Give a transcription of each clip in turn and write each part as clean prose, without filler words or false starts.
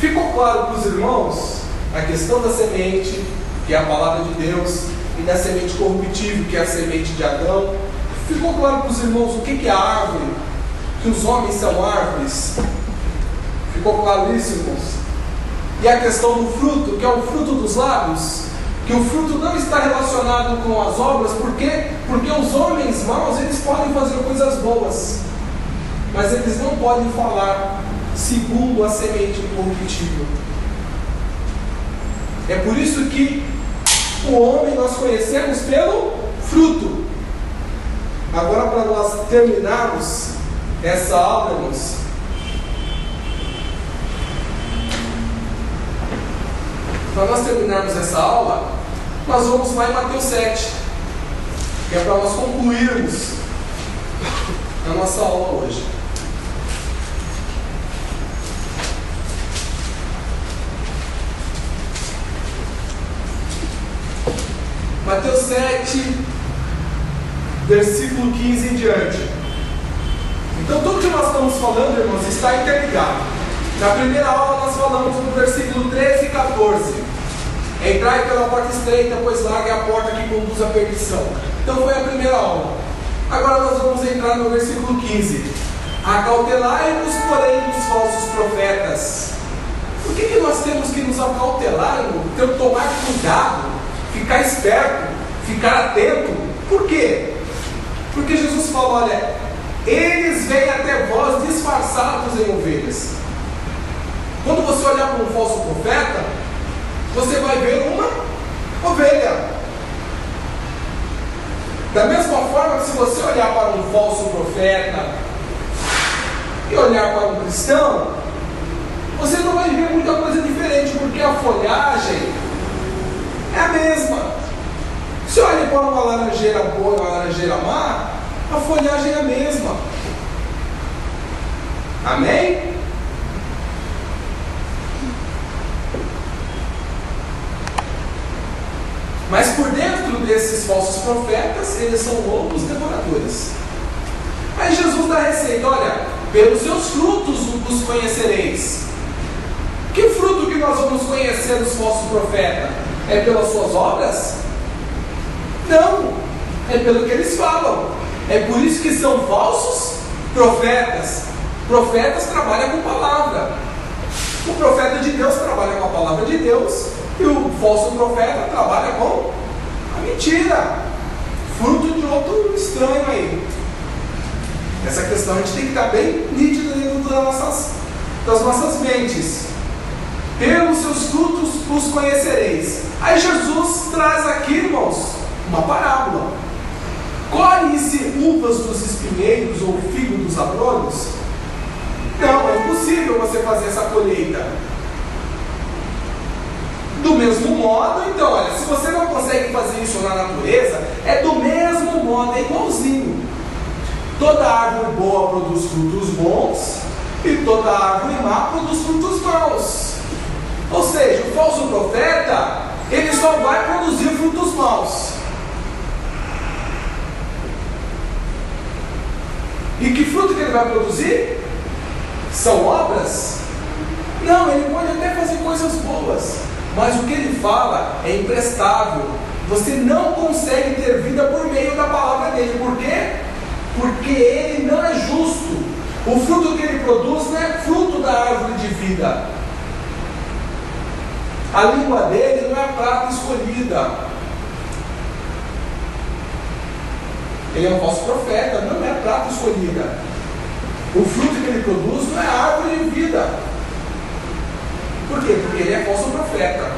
Ficou claro para os irmãos a questão da semente, que é a palavra de Deus, e da semente corruptível, que é a semente de Adão? Ficou claro para os irmãos o que é a árvore? Que os homens são árvores? Ficou claro isso, irmãos? E a questão do fruto, que é o fruto dos lábios, que o fruto não está relacionado com as obras, por quê? Porque os homens maus, eles podem fazer coisas boas, mas eles não podem falar segundo a semente corruptível. É por isso que o homem nós conhecemos pelo fruto. Agora, para nós terminarmos essa aula, irmãos, nós vamos lá em Mateus 7, que é para nós concluirmos a nossa aula hoje. Mateus 7, versículo 15 em diante. Então, tudo que nós estamos falando, irmãos, está interligado. Na primeira aula nós falamos do versículo 13 e 14. Entrai pela porta estreita, pois larga é a porta que conduz à perdição. Então foi a primeira aula. Agora nós vamos entrar no versículo 15. Acautelai-vos, porém, dos falsos profetas. Por que nós temos que nos acautelar, irmão? Temos que tomar cuidado, ficar esperto, ficar atento. Por quê? Porque Jesus falou, olha, eles vêm até vós disfarçados em ovelhas. Quando você olhar para um falso profeta, você vai ver uma ovelha. Da mesma forma que se você olhar para um falso profeta e olhar para um cristão, você não vai ver muita coisa diferente, porque a folhagem é a mesma. Se olha para uma laranjeira boa e uma laranjeira má, a folhagem é a mesma. Amém? Mas por dentro desses falsos profetas, eles são lobos devoradores. Aí Jesus dá a receita, olha, pelos seus frutos os conhecereis. Que fruto que nós vamos conhecer dos falsos profetas? É pelas suas obras? Não, é pelo que eles falam. É por isso que são falsos profetas. Profetas trabalham com palavra. O profeta de Deus trabalha com a palavra de Deus, e o falso profeta trabalha com a mentira, fruto de outro estranho aí. Essa questão a gente tem que estar bem nítida dentro das nossas mentes. Pelos seus frutos os conhecereis. Aí Jesus traz aqui, irmãos, uma parábola. Colhe-se uvas dos espinheiros ou figo dos abrolhos? Não, é impossível você fazer essa colheita. Do mesmo modo, então, olha, se você não consegue fazer isso na natureza, é do mesmo modo, é igualzinho. Toda árvore boa produz frutos bons, e toda árvore má produz frutos maus. Ou seja, o falso profeta, ele só vai produzir frutos maus. E que fruto que ele vai produzir? São obras? Não, ele pode até fazer coisas boas, mas o que ele fala é imprestável. Você não consegue ter vida por meio da palavra dele. Por quê? Porque ele não é justo. O fruto que ele produz não é fruto da árvore de vida. A língua dele não é a prata escolhida. Ele é um falso profeta, não é a prata escolhida. O fruto que ele produz não é a árvore de vida. Por quê? Porque ele é falso profeta.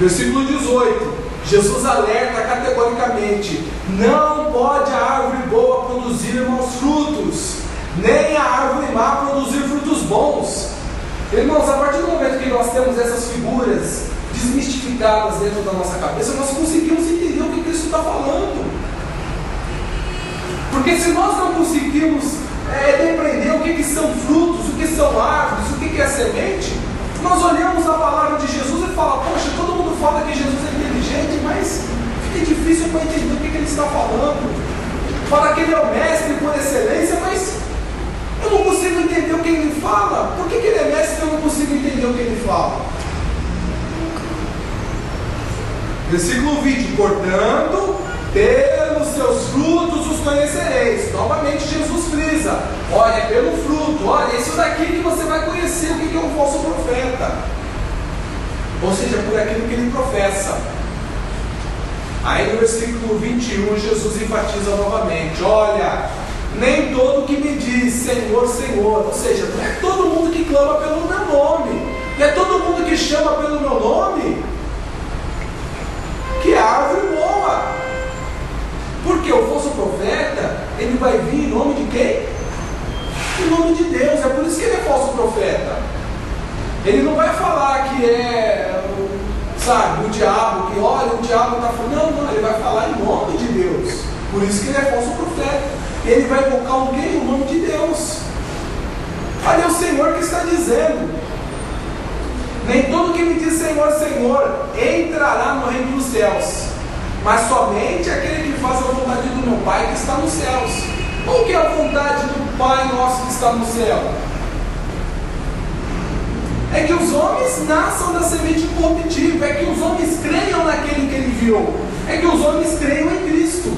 Versículo 18. Jesus alerta categoricamente: não pode a árvore boa produzir maus frutos, nem a árvore má produzir frutos bons. Irmãos, a partir do momento que nós temos essas figuras desmistificadas dentro da nossa cabeça, nós conseguimos entender o que Cristo está falando. Porque se nós não conseguimos depreender o que são frutos, o que são árvores, o que é semente, nós olhamos a palavra de Jesus e falamos: poxa, todo mundo fala que Jesus é inteligente, mas fica difícil para entender o que ele está falando. Fala que ele é o mestre por excelência, mas eu não consigo entender o que ele fala. Por que ele é Versículo 20: portanto, pelos seus frutos os conhecereis. Novamente Jesus frisa: olha, pelo fruto, olha, isso daqui que você vai conhecer o que é um falso profeta. Ou seja, por aquilo que ele professa. Aí no versículo 21, Jesus enfatiza novamente: olha, nem todo que me diz Senhor, Senhor, ou seja, não é todo mundo que clama pelo meu nome, não é todo mundo que chama pelo meu nome que é árvore boa. Porque o falso profeta, ele vai vir em nome de quem? Em nome de Deus. É por isso que ele é falso profeta. Ele não vai falar que é, sabe, o diabo, que olha, o diabo está falando. Não, ele vai falar em nome de Deus. Por isso que ele é falso profeta. Ele vai invocar o quê? O nome de Deus. Olha, é o Senhor que está dizendo: nem todo que me diz Senhor, Senhor entrará no reino dos céus, mas somente aquele que faz a vontade do meu Pai que está nos céus. Qual que é a vontade do Pai nosso que está no céu? É que os homens nasçam da semente incorruptível, é que os homens creiam naquele que ele enviou, é que os homens creiam em Cristo.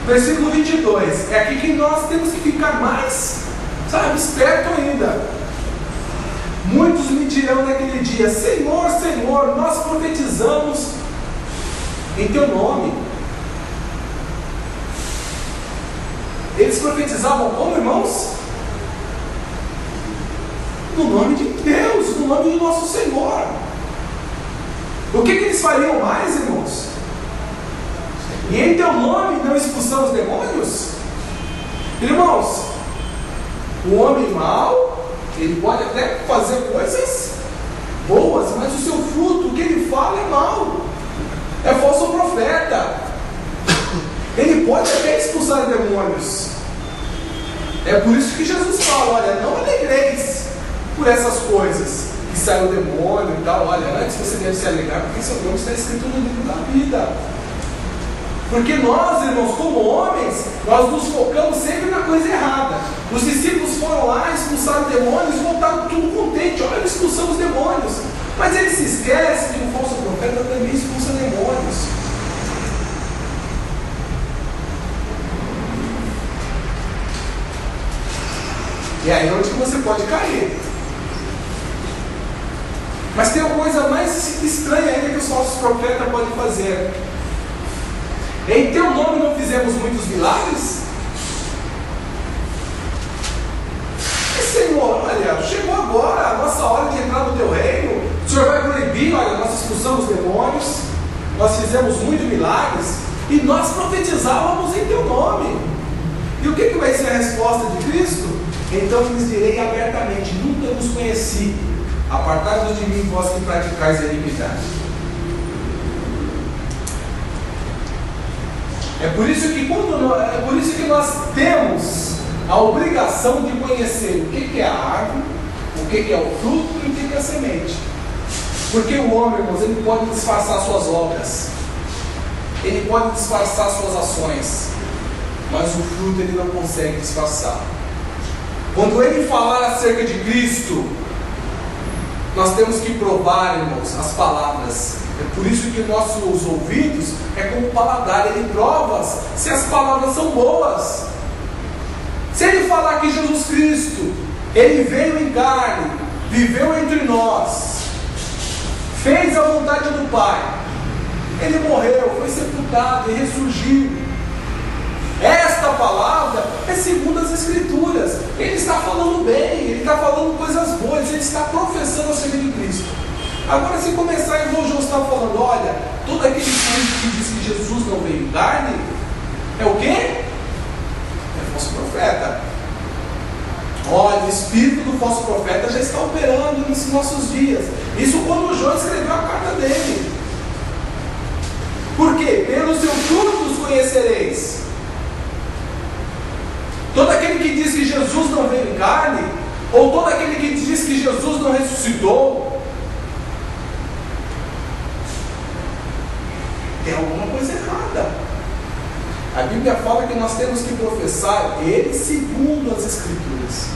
Versículo 22, é aqui que nós temos que ficar mais, sabe, esperto ainda. Muitos me dirão naquele dia: Senhor, Senhor, nós profetizamos em teu nome. Eles profetizavam como, irmãos? No nome de Deus, no nome do nosso Senhor. O que eles fariam mais, irmãos? E em teu nome não expulsamos demônios? Irmãos, o homem mau, ele pode até fazer coisas boas, mas o seu fruto, o que ele fala é mau, é falso profeta. Ele pode até expulsar demônios. É por isso que Jesus fala: olha, não alegreis por essas coisas, que sai o demônio e tal. Olha, antes você deve se alegrar, porque seu nome está escrito no livro da vida. Porque nós, irmãos, como homens, nós nos focamos sempre na coisa errada. Os discípulos foram lá, expulsaram demônios, voltaram tudo contente: olha, expulsamos demônios. Mas eles se esquecem que o falso profeta também expulsa demônios. E aí é onde você pode cair. Mas tem uma coisa mais estranha ainda que os falsos profetas podem fazer: em teu nome não fizemos muitos milagres? E Senhor, olha, chegou agora a nossa hora de entrar no teu reino. O Senhor vai proibir? Olha, nós expulsamos demônios, nós fizemos muitos milagres e nós profetizávamos em teu nome. E o que vai ser a resposta de Cristo? Então lhes direi abertamente: nunca vos conheci, apartai-vos de mim, vós que praticais a iniquidade. É por isso que nós temos a obrigação de conhecer o que é a árvore, o que é o fruto e o que é a semente. Porque o homem, irmãos, ele pode disfarçar suas obras, ele pode disfarçar suas ações, mas o fruto ele não consegue disfarçar. Quando ele falar acerca de Cristo, nós temos que provar, irmãos, as palavras. É por isso que nossos ouvidos é como o paladar, ele prova se as palavras são boas. Se ele falar que Jesus Cristo, ele veio em carne, viveu entre nós, fez a vontade do Pai, ele morreu, foi sepultado e ressurgiu, esta palavra é segundo as Escrituras. Ele está falando bem, ele está falando coisas boas, ele está professando acerca de Cristo. Agora, se começar, igual o João está falando: olha, todo aquele que diz que Jesus não veio em carne, é o quê? É falso profeta. Olha, o espírito do falso profeta já está operando nos nossos dias. Isso quando o João escreveu a carta dele. Por quê? Pelos seus frutos conhecereis. Todo aquele que diz que Jesus não veio em carne, ou todo aquele que diz que Jesus não ressuscitou, tem alguma coisa errada. A Bíblia fala que nós temos que professar ele segundo as Escrituras.